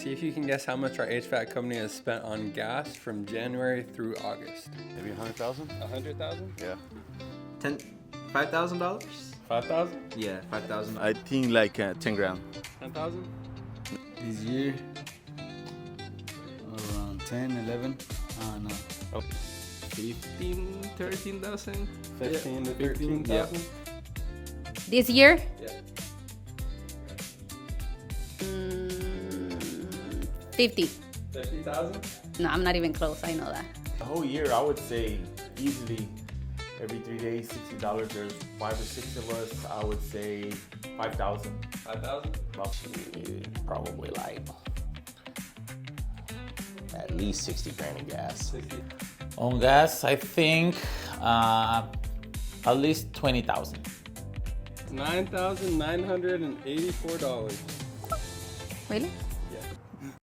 See if you can guess how much our HVAC company has spent on gas from January through August. Maybe 100,000? 100,000? Yeah. $5,000? 5,000? Yeah, 5,000. I think like 10 grand. 10,000? This year, around 10, 11. No. 15, 13,000? 15 to 15, 13,000? yeah. This year? Yeah. 50. 50,000? No, I'm not even close. I know that. The whole year, I would say easily every 3 days, $60. There's 5 or 6 of us. I would say 5,000. 5,000? Probably like at least 60 grand in gas. 60. On gas, I think at least 20,000. $9,984. Really?